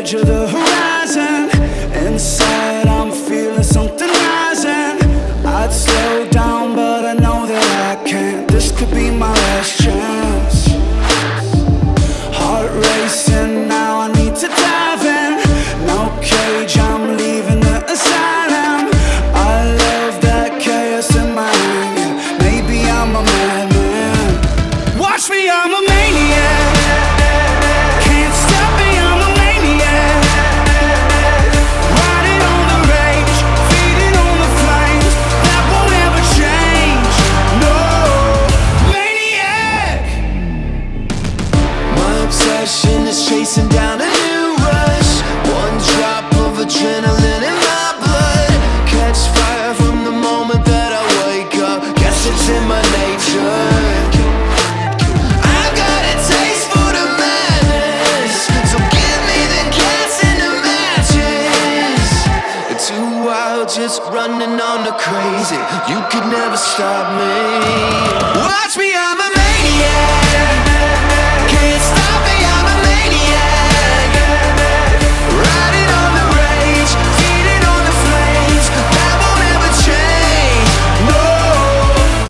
edge of the horizon. Inside I'm feeling something rising. I'd slow down but I know that I can't. This could be my last chance. Heart racing, now I need to dive in. No cage, I'm leaving the asylum. I love that chaos in my mind, yeah. Maybe I'm a madman. Watch me, I'm a maniac. Can't stop me, I'm a maniac. Riding on the rage, feeding on the flames that won't ever change. No, maniac. My obsession is chasing down a new rush. One drop of adrenaline in my blood. Catch fire from the moment that I wake up. Guess it's in my nature. I've got a taste for the madness, so give me the gas and the matches. It's too wild, just running on the crazy. You could never stop me. Watch me,